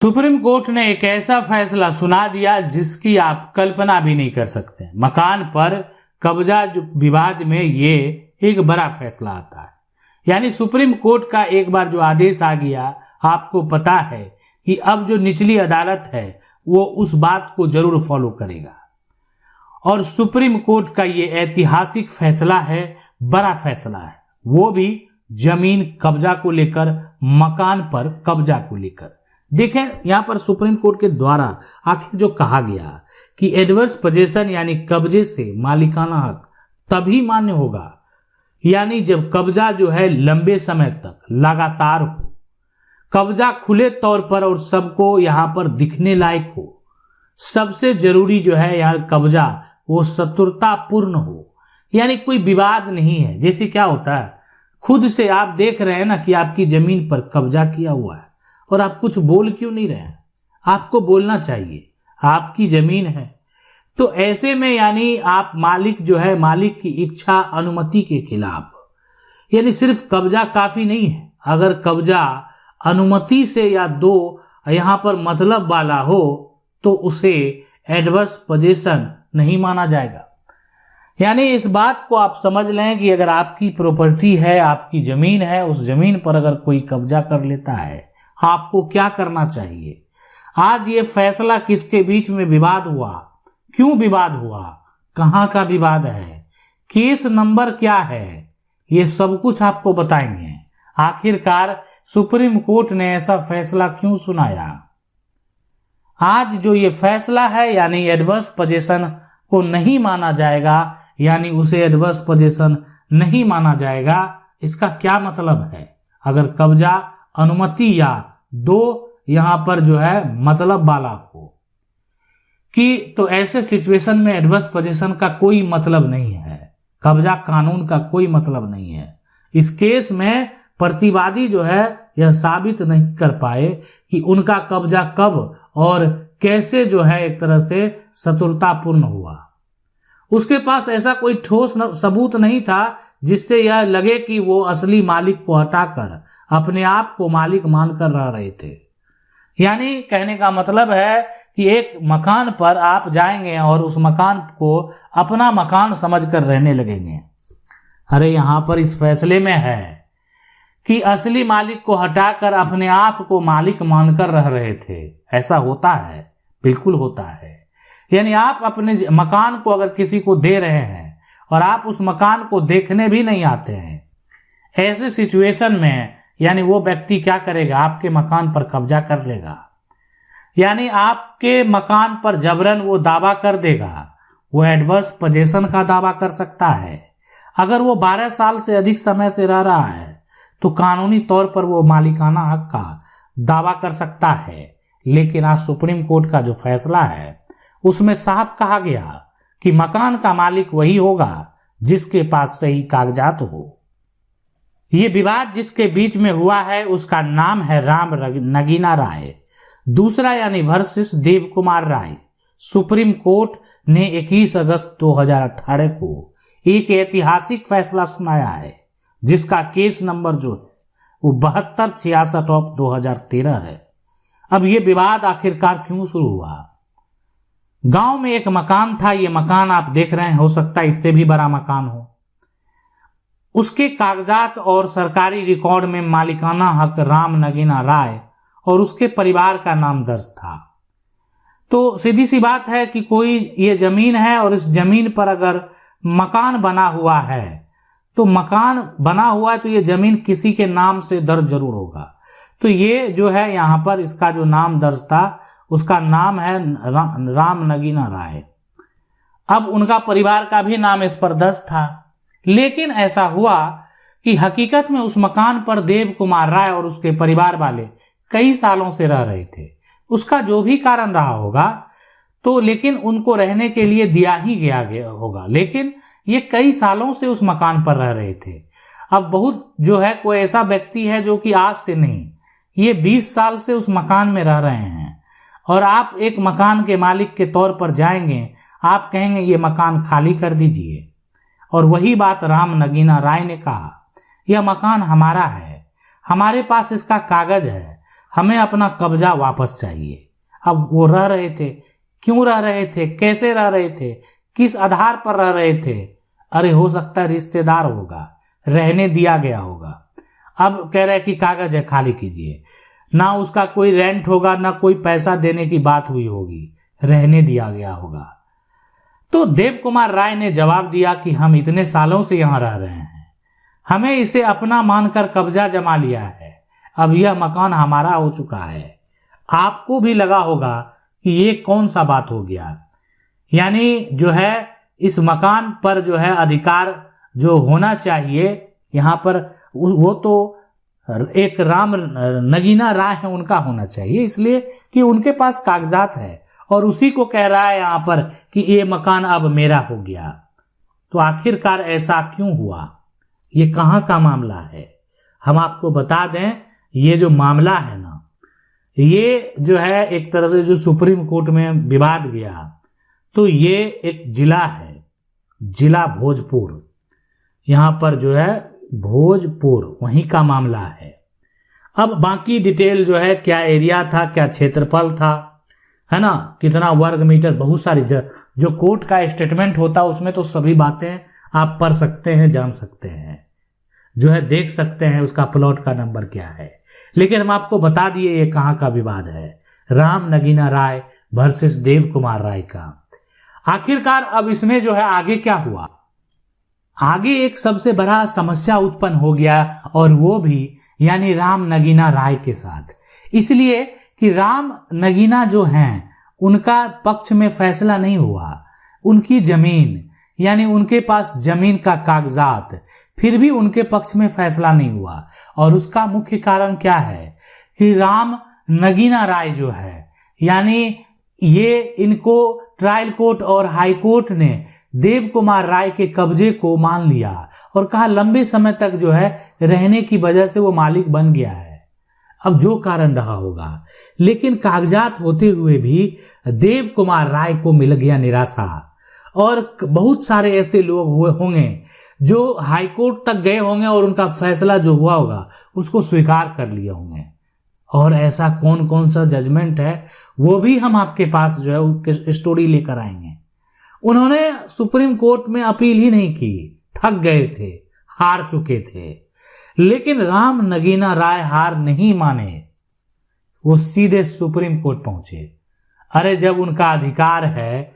Supreme court ने एक ऐसा फैसला सुना दिया जिसकी आप कल्पना भी नहीं कर सकते। मकान पर कब्जा विवाद में ये एक बड़ा फैसला आता है। यानी सुप्रीम कोर्ट का एक बार जो आदेश आ गया, आपको पता है कि अब जो निचली अदालत है वो उस बात को जरूर फॉलो करेगा। और सुप्रीम कोर्ट का ये ऐतिहासिक फैसला है, बड़ा फैसला है, वो भी जमीन कब्जा को लेकर, मकान पर कब्जा को लेकर। देखें यहां पर सुप्रीम कोर्ट के द्वारा आखिर जो कहा गया कि एडवर्स पोजेशन यानी कब्जे से मालिकाना हक तभी मान्य होगा यानी जब कब्जा जो है लंबे समय तक लगातार हो, कब्जा खुले तौर पर और सबको यहां पर दिखने लायक हो। सबसे जरूरी जो है यार कब्जा वो शत्रुतापूर्ण हो, यानी कोई विवाद नहीं है। जैसे क्या होता है, खुद से आप देख रहे हैं ना कि आपकी जमीन पर कब्जा किया हुआ है और आप कुछ बोल क्यों नहीं रहे हैं? आपको बोलना चाहिए, आपकी जमीन है। तो ऐसे में यानी आप मालिक जो है, मालिक की इच्छा अनुमति के खिलाफ, यानी सिर्फ कब्जा काफी नहीं है। अगर कब्जा अनुमति से या दो यहां पर मतलब वाला हो तो उसे एडवर्स पोजेशन नहीं माना जाएगा। यानी इस बात को आप समझ लें कि अगर आपकी प्रॉपर्टी है, आपकी जमीन है, उस जमीन पर अगर कोई कब्जा कर लेता है, आपको क्या करना चाहिए। आज ये फैसला किसके बीच में विवाद हुआ, क्यों विवाद हुआ, कहां का विवाद है, केस नंबर क्या है, ये सब कुछ आपको बताएंगे। आखिरकार सुप्रीम कोर्ट ने ऐसा फैसला क्यों सुनाया। आज जो ये फैसला है यानी एडवर्स पोजेशन को नहीं माना जाएगा, यानी उसे एडवर्स पोजेशन नहीं माना जाएगा, इसका क्या मतलब है। अगर कब्जा अनुमति या दो यहां पर जो है मतलब वाला हो कि तो ऐसे सिचुएशन में एडवर्स पोजेशन का कोई मतलब नहीं है, कब्जा कानून का कोई मतलब नहीं है। इस केस में प्रतिवादी जो है यह साबित नहीं कर पाए कि उनका कब्जा कब और कैसे जो है एक तरह से शत्रुतापूर्ण हुआ। उसके पास ऐसा कोई ठोस सबूत नहीं था जिससे यह लगे कि वो असली मालिक को हटाकर अपने आप को मालिक मानकर रह रहे थे। यानी कहने का मतलब है कि एक मकान पर आप जाएंगे और उस मकान को अपना मकान समझकर रहने लगेंगे। अरे यहां पर इस फैसले में है कि असली मालिक को हटाकर अपने आप को मालिक मानकर रह रहे थे। ऐसा होता है, बिल्कुल होता है। यानी आप अपने मकान को अगर किसी को दे रहे हैं और आप उस मकान को देखने भी नहीं आते हैं, ऐसे सिचुएशन में यानी वो व्यक्ति क्या करेगा, आपके मकान पर कब्जा कर लेगा। यानी आपके मकान पर जबरन वो दावा कर देगा, वो एडवर्स पोजेशन का दावा कर सकता है। अगर वो 12 साल से अधिक समय से रह रहा है तो कानूनी तौर पर वो मालिकाना हक का दावा कर सकता है। लेकिन आज सुप्रीम कोर्ट का जो फैसला है उसमें साफ कहा गया कि मकान का मालिक वही होगा जिसके पास सही कागजात हो। ये विवाद जिसके बीच में हुआ है उसका नाम है राम नगीना राय दूसरा यानी versus Dev Kumar Rai. Supreme court ने 21 अगस्त 2018 को एक ऐतिहासिक फैसला सुनाया है जिसका केस नंबर जो है वो 7266/2013 है। अब ये विवाद आखिरकार क्यों शुरू हुआ। गांव में एक मकान था, ये मकान आप देख रहे हैं, हो सकता है इससे भी बड़ा मकान हो। उसके कागजात और सरकारी रिकॉर्ड में मालिकाना हक राम नगीना राय और उसके परिवार का नाम दर्ज था। तो सीधी सी बात है कि कोई ये जमीन है और इस जमीन पर अगर मकान बना हुआ है तो मकान बना हुआ है तो ये जमीन किसी के नाम से दर्ज जरूर होगा। तो ये जो है यहाँ पर इसका जो नाम दर्ज था उसका नाम है राम नगीना राय। अब उनका परिवार का भी नाम इस पर दर्ज था। लेकिन ऐसा हुआ कि हकीकत में उस मकान पर देव कुमार राय और उसके परिवार वाले कई सालों से रह रहे थे। उसका जो भी कारण रहा होगा तो लेकिन उनको रहने के लिए दिया ही गया होगा। लेकिन ये कई सालों से उस मकान पर रह रहे थे। अब बहुत जो है कोई ऐसा व्यक्ति है जो कि आज से नहीं, ये 20 साल से उस मकान में रह रहे हैं और आप एक मकान के मालिक के तौर पर जाएंगे, आप कहेंगे ये मकान खाली कर दीजिए। और वही बात राम नगीना राय ने कहा, यह मकान हमारा है, हमारे पास इसका कागज है, हमें अपना कब्जा वापस चाहिए। अब वो रह रहे थे, क्यों रह रहे थे, कैसे रह रहे थे, किस आधार पर रह रहे थे? अरे हो सकता है रिश्तेदार होगा, रहने दिया गया होगा। अब कह रहे कि कागज है, खाली कीजिए। ना उसका कोई रेंट होगा, ना कोई पैसा देने की बात हुई होगी, रहने दिया गया होगा। तो देव कुमार राय ने जवाब दिया कि हम इतने सालों से यहां रह रहे हैं, हमें इसे अपना मानकर कब्जा जमा लिया है, अब यह मकान हमारा हो चुका है। आपको भी लगा होगा कि ये कौन सा बात हो गया, यानी जो है इस मकान पर जो है अधिकार जो होना चाहिए यहाँ पर, वो तो एक राम नगीना राय है, उनका होना चाहिए, इसलिए कि उनके पास कागजात है और उसी को कह रहा है यहाँ पर कि ये मकान अब मेरा हो गया। तो आखिरकार ऐसा क्यों हुआ, ये कहाँ का मामला है? हम आपको बता दें, ये जो मामला है ना, ये जो है एक तरह से जो सुप्रीम कोर्ट में विवाद गया, तो ये एक जिला है, जिला भोजपुर, यहाँ पर जो है भोजपुर, वहीं का मामला है। अब बाकी डिटेल जो है, क्या एरिया था, क्या क्षेत्रफल था, है ना, कितना वर्ग मीटर, बहुत सारी जो कोर्ट का स्टेटमेंट होता है उसमें तो सभी बातें आप पढ़ सकते हैं, जान सकते हैं, जो है देख सकते हैं उसका प्लॉट का नंबर क्या है। लेकिन हम आपको बता दिए ये कहाँ का विवाद है, राम नगीना राय वर्सेस देव कुमार राय का। आखिरकार अब इसमें जो है आगे क्या हुआ, आगे एक सबसे बड़ा समस्या उत्पन्न हो गया, और वो भी यानी राम नगीना राय के साथ, इसलिए कि राम नगीना जो हैं उनका पक्ष में फैसला नहीं हुआ। उनकी जमीन, यानी उनके पास जमीन का कागजात, फिर भी उनके पक्ष में फैसला नहीं हुआ। और उसका मुख्य कारण क्या है कि राम नगीना राय जो है, यानी ये इनको ट्रायल कोर्ट और हाई कोर्ट ने देव कुमार राय के कब्जे को मान लिया और कहा लंबे समय तक जो है रहने की वजह से वो मालिक बन गया है, अब जो कारण रहा होगा। लेकिन कागजात होते हुए भी देव कुमार राय को मिल गया निराशा, और बहुत सारे ऐसे लोग हुए होंगे जो हाई कोर्ट तक गए होंगे और उनका फैसला जो हुआ होगा उसको स्वीकार कर लिए होंगे। और ऐसा कौन कौन सा जजमेंट है वो भी हम आपके पास जो है उनके स्टोरी लेकर आएंगे। उन्होंने सुप्रीम कोर्ट में अपील ही नहीं की, थक गए थे, हार चुके थे। लेकिन राम नगीना राय हार नहीं माने, वो सीधे सुप्रीम कोर्ट पहुंचे। अरे जब उनका अधिकार है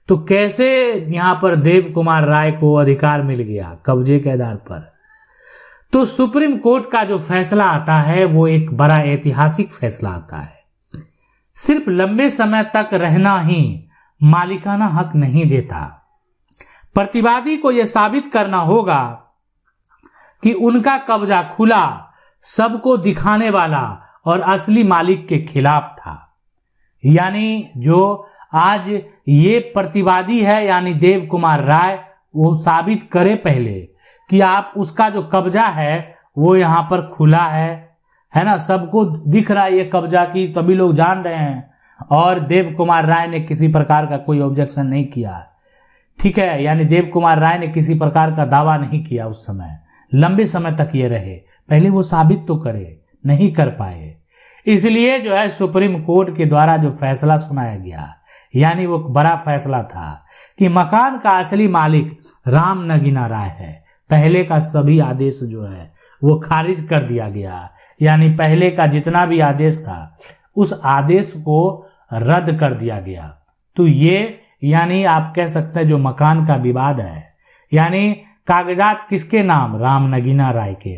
तो कैसे यहां पर देव कुमार राय को अधिकार मिल गया कब्जे के आधार पर? तो सुप्रीम कोर्ट का जो फैसला आता है वो एक बड़ा ऐतिहासिक फैसला आता है। सिर्फ लंबे समय तक रहना ही मालिकाना हक नहीं देता, प्रतिवादी को यह साबित करना होगा कि उनका कब्जा खुला, सबको दिखाने वाला और असली मालिक के खिलाफ था। यानी जो आज ये प्रतिवादी है यानी देव कुमार राय, वो साबित करे पहले कि आप उसका जो कब्जा है वो यहाँ पर खुला है ना, सबको दिख रहा है ये कब्जा की, सभी लोग जान रहे हैं। और देव कुमार राय ने किसी प्रकार का कोई ऑब्जेक्शन नहीं किया, ठीक है, यानी देव कुमार राय ने किसी प्रकार का दावा नहीं किया उस समय, लंबे समय तक ये रहे, पहले वो साबित तो करे, नहीं कर पाए। इसलिए जो है सुप्रीम कोर्ट के द्वारा जो फैसला सुनाया गया, यानी वो बड़ा फैसला था कि मकान का असली मालिक राम नगीना राय है। पहले का सभी आदेश जो है वो खारिज कर दिया गया, यानी पहले का जितना भी आदेश था उस आदेश को रद्द कर दिया गया। तो ये यानी आप कह सकते हैं जो मकान का विवाद है, यानी कागजात किसके नाम, राम नगीना राय के,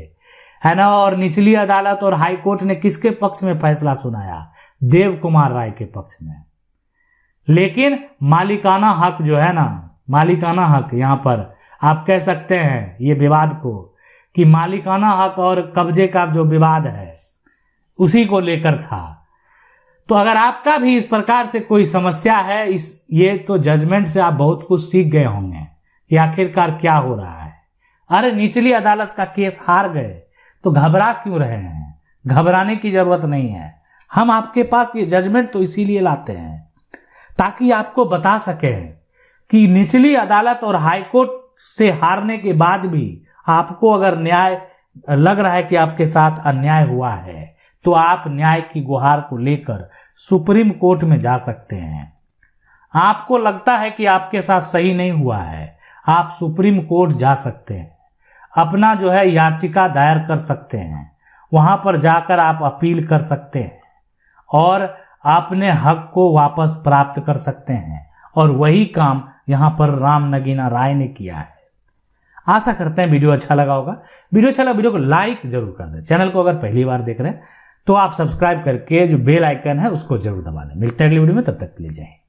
है ना। और निचली अदालत और हाई कोर्ट ने किसके पक्ष में फैसला सुनाया, देव कुमार राय के पक्ष में। लेकिन मालिकाना हक जो है ना, मालिकाना हक, यहाँ पर आप कह सकते हैं ये विवाद को कि मालिकाना हक और कब्जे का जो विवाद है उसी को लेकर था। तो अगर आपका भी इस प्रकार से कोई समस्या है, ये तो जजमेंट से आप बहुत कुछ सीख गए होंगे कि आखिरकार क्या हो रहा है। अरे निचली अदालत का केस हार गए तो घबरा क्यों रहे हैं, घबराने की जरूरत नहीं है। हम आपके पास ये जजमेंट तो इसीलिए लाते हैं ताकि आपको बता सके कि निचली अदालत और हाई कोर्ट से हारने के बाद भी आपको अगर न्याय लग रहा है कि आपके साथ अन्याय हुआ है, तो तो आप न्याय की गुहार को लेकर सुप्रीम कोर्ट में जा सकते हैं। आपको लगता है कि आपके साथ सही नहीं हुआ है, आप सुप्रीम कोर्ट जा सकते हैं, अपना जो है याचिका दायर कर सकते हैं, वहां पर जाकर आप अपील कर सकते हैं और अपने हक को वापस प्राप्त कर सकते हैं। और वही काम यहां पर राम नगीना राय ने किया है। आशा करते हैं वीडियो अच्छा लगा होगा। वीडियो अच्छा लगा वीडियो को लाइक जरूर कर दें। चैनल को अगर पहली बार देख रहे हैं तो आप सब्सक्राइब करके जो बेल आइकन है उसको जरूर दबा लें। मिलते हैं अगली वीडियो में, तब तक के लिए जय हिंद।